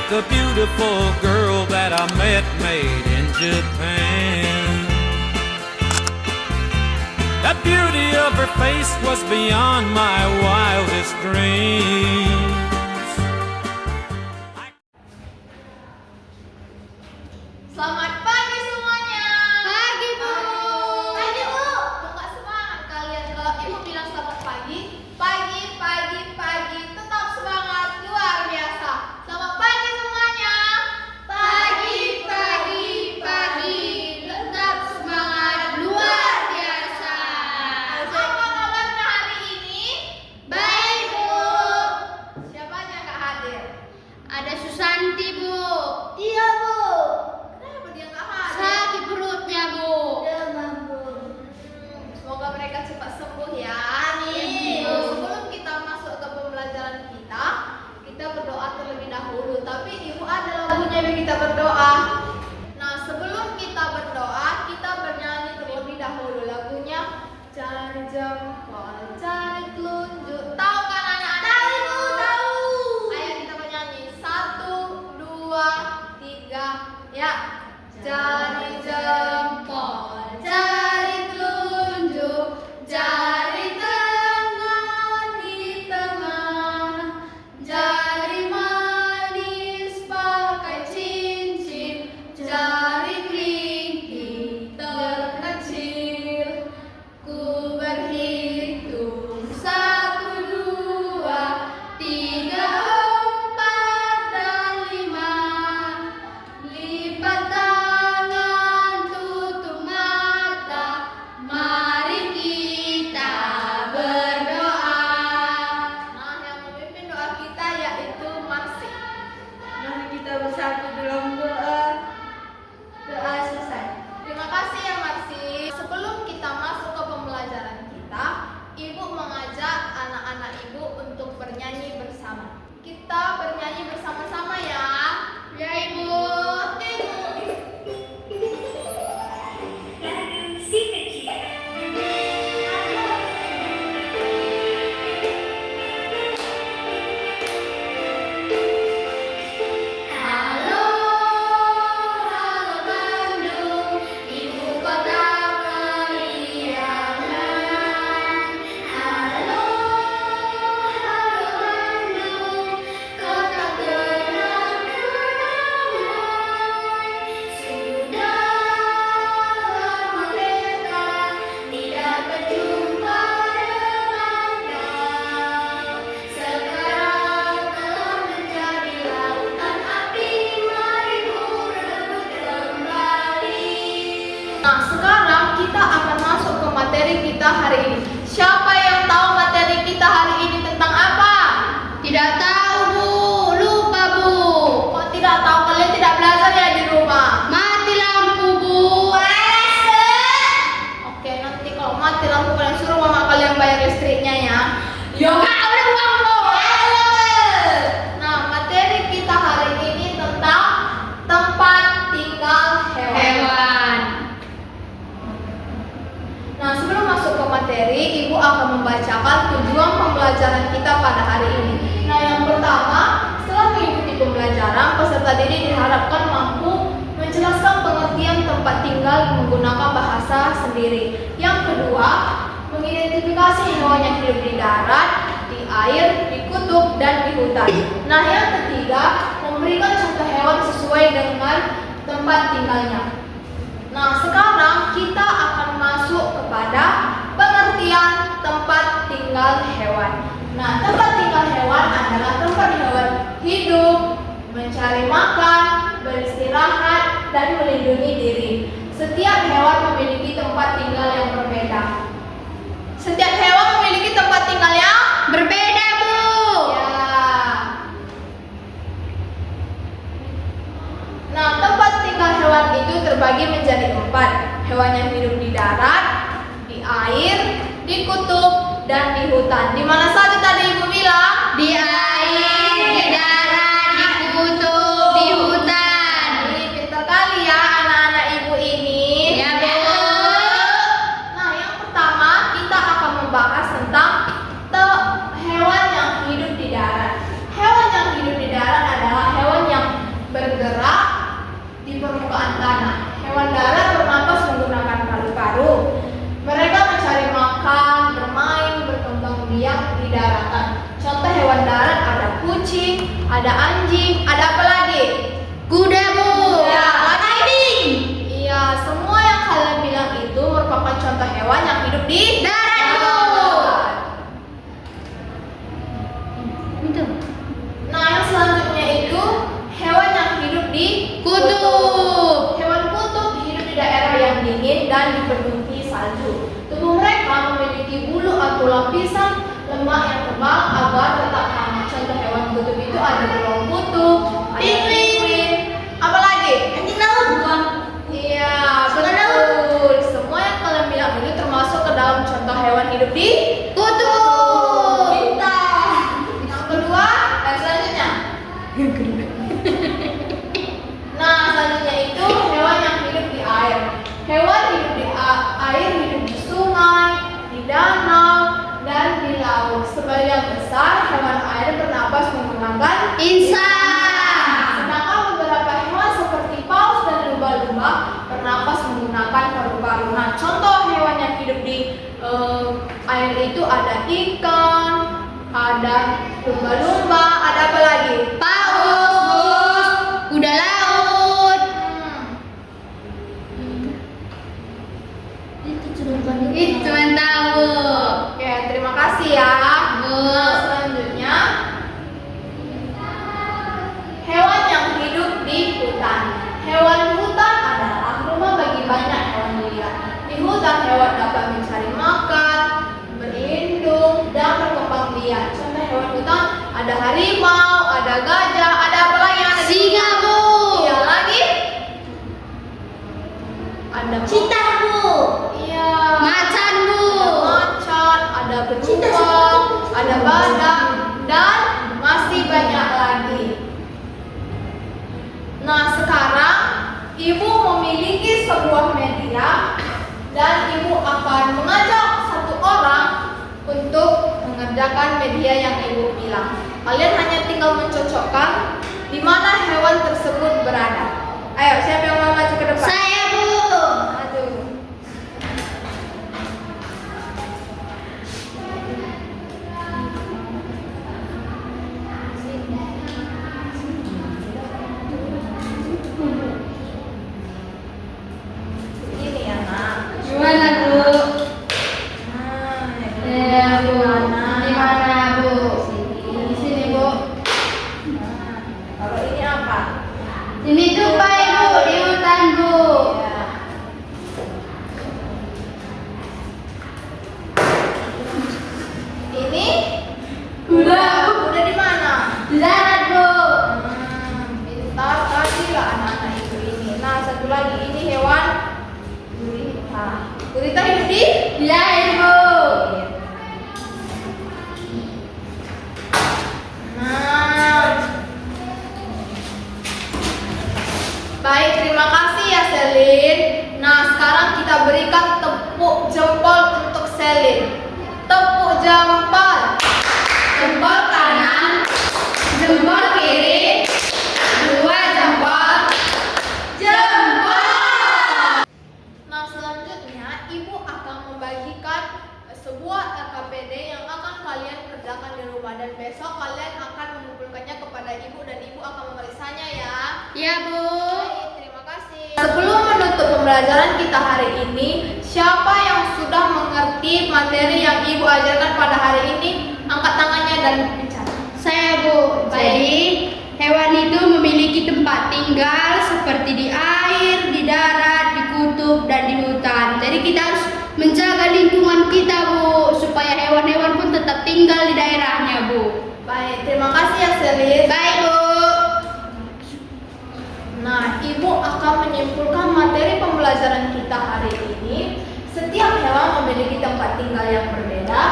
like a beautiful girl that I met made in Japan. The beauty of her face was beyond my wildest dreams. Selamat pagi semuanya. Pagi Bu. Pagi Bu. Kok nggak semangat kalian kalau Ibu bilang selamat pagi? Pagi, pagi, pagi. Tetap semangat luar biasa. Selamat pagi semuanya. Pagi, pagi, pagi. Tetap semangat luar biasa. Apa kabarnya hari ini? Baik Bu. Siapa aja nggak hadir? Ada Susanti Bu. Iya Bu. Sakit perutnya Bu. Demam Bu. Semoga mereka cepat sembuh ya. Amin. Sebelum kita masuk ke pembelajaran kita berdoa terlebih dahulu. Tapi Ibu ada lagunya biar kita berdoa. Nah sebelum kita berdoa kita bernyanyi terlebih dahulu lagunya Cari Jempol, Cari Telunjuk. Tahu kan anak-anak? Tahu Bu, tahu. Ayo kita bernyanyi 1, 2, 3, ya. Cari jempol, cari telunjuk, cari tangan di tengah, jari manis pakai cincin, jari kelingking terkecil. Ku berhitung 1, 2, 3, 4 dan 5. Lipat tangan, tutup mata, mari kita berdoa. Nah, yang memimpin doa kita yaitu Marsi. Mari kita bersatu dalam doa. Doa selesai. Terima kasih ya Marsi. Sebelum kita masuk ke pembelajaran kita, Ibu mengajak anak-anak Ibu untuk bernyanyi bersama. Kita bernyanyi bersama-sama ya. Ya Ibu. Oke Bu. Halo, halo Bandung, ibu kota periangan. Halo, halo Bandung, kota tenang damai. Sudah lama kita tidak berjumpa dengan kau. Sekarang telah menjadi lautan api, mari ku rebut kembali. Nah, sekarang kita akan masuk ke materi kita hari ini. Siapa yang tahu materi kita hari ini tentang apa? Tidak tahu Bu, lupa Bu. Kok tidak tahu? Kalian tidak belajar ya di rumah? Mati lampu Bu. Oke, nanti kalau mati lampu kalian suruh mama kalian bayar listriknya ya. Ya nggak ada uang Bu. Nah, materi kita hari ini tentang tempat tinggal hewan. Nah, sebelum masuk ke materi, Ibu akan membacakan tujuan pembelajaran kita pada hari ini. Nah, yang pertama, setelah mengikuti pembelajaran, peserta didik diharapkan mampu menjelaskan pengertian tempat tinggal menggunakan bahasa sendiri. Yang kedua, mengidentifikasi hewan yang hidup di darat, di air, di kutub, dan di hutan. Nah, yang ketiga, memberikan contoh hewan sesuai dengan tempat tinggalnya. Nah, sekarang kita akan masuk kepada pengertian tempat tinggal hewan. Nah, tempat tinggal hewan adalah tempat hewan hidup, mencari makan, beristirahat, dan melindungi diri. Setiap hewan memiliki tempat tinggal yang berbeda. Setiap hewan memiliki tempat tinggal yang berbeda, Bu. Ya. Nah, tempat tinggal hewan itu terbagi menjadi 4. Hewan yang hidup di darat, di air, di kutub, dan di hutan. Di mana saja tadi Ibu bilang? Di air, di darat, di kutub, di hutan. Ini pintar kali ya anak-anak Ibu ini. Ya Bu. Nah, yang pertama kita akan membahas tentang hewan yang hidup di darat. Hewan yang hidup di darat adalah hewan yang bertumpi salju. Tubuh mereka memiliki bulu atau lapisan lemak yang tebal agar tetap hangat. Contoh hewan kutub itu ada beruang kutub, ada penguin, apa lagi? Anjing laut bukan? Iya, betul. Semua yang kalian bilang ini termasuk ke dalam contoh hewan hidup di Kutub. Pintar. Yang kedua, dan selanjutnya. Nah, selanjutnya itu hewan yang hidup di air. Hewan hidup di air hidup di sungai, di danau, dan di laut. Sebagian besar hewan air bernapas menggunakan Insan. sedangkan beberapa hewan seperti paus dan lumba-lumba bernapas menggunakan paru-paru. Nah, contoh hewan yang hidup di air itu ada ikan, ada lumba-lumba, ada apa lagi? Paus. Kuda laut. Itu cuma tahu. Oke, terima kasih ya. Bu. Nah, selanjutnya hewan yang hidup di hutan. Hewan hutan adalah rumah bagi banyak hewan liar. Di hutan hewan dapat mencari makan, berlindung, dan berkembang biak. Contoh hewan hutan ada harimau, ada gajah, ada apa lagi? Ada Singa, Bu. Iya lagi. Ada Cita, Bu. Iya. Macan, Bu. Ada macan, ada beruang, ada badak, dan masih banyak lagi. Nah, sekarang ibu memiliki sebuah media dan ibu akan mengajak satu orang untuk mengerjakan media yang ibu bilang. Kalian hanya tinggal mencocokkan di mana hewan tersebut berada. Ayo, siapa yang mau maju ke depan? Saya, Bu. Maju. Ini ya, Nak. Gimana, Bu? Nah, Ya, Bu. Di mana, Bu? Di sini, Bu. Nah, kalau ini apa? Ini tupai, Bu, di hutan, Bu. Ya. Ini Kuda, Bu. udah di mana? Di darat, Bu. Pintar tadi lah anak-anak itu ini. Nah, satu lagi ini hewan gurita. Gurita hidup di? Di air, Bu. Nah. Baik, terima kasih ya Selin. Nah, sekarang kita berikan tepuk jempol untuk Selin. Tepuk jempol. Jempol kanan, jempol kiri, dua jempol, jempol. Nah, selanjutnya ibu akan membagikan sebuah LKPD yang akan kalian kerjakan di rumah dan besok kalian akan mengumpulkannya kepada ibu dan ibu akan memeriksanya ya. Ya, Bu. Baik, terima kasih. Sebelum menutup pembelajaran kita hari ini, siapa yang sudah mengerti materi yang ibu ajarkan pada hari ini? Angkat tangannya dan bicara. Saya, Bu. Jadi, hewan itu memiliki tempat tinggal seperti di air, di darat, di kutub, dan di hutan. Jadi kita harus menjaga lingkungan kita, Bu, supaya hewan-hewan pun tetap tinggal di daerahnya, Bu. Baik, terima kasih ya Selin. Baik, Bu. Nah, ibu akan menyimpulkan materi pembelajaran kita hari ini. Setiap hewan memiliki tempat tinggal yang berbeda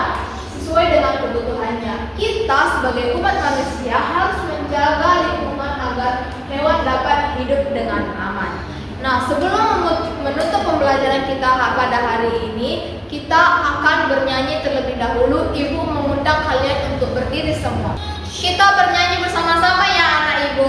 sesuai dengan kebutuhannya. Kita sebagai umat manusia harus menjaga lingkungan agar hewan dapat hidup dengan aman. Nah, sebelum menutup pembelajaran kita pada hari ini, kita akan bernyanyi terlebih dahulu. Ibu mengundang kalian untuk berdiri semua. Kita bernyanyi bersama-sama ya anak ibu.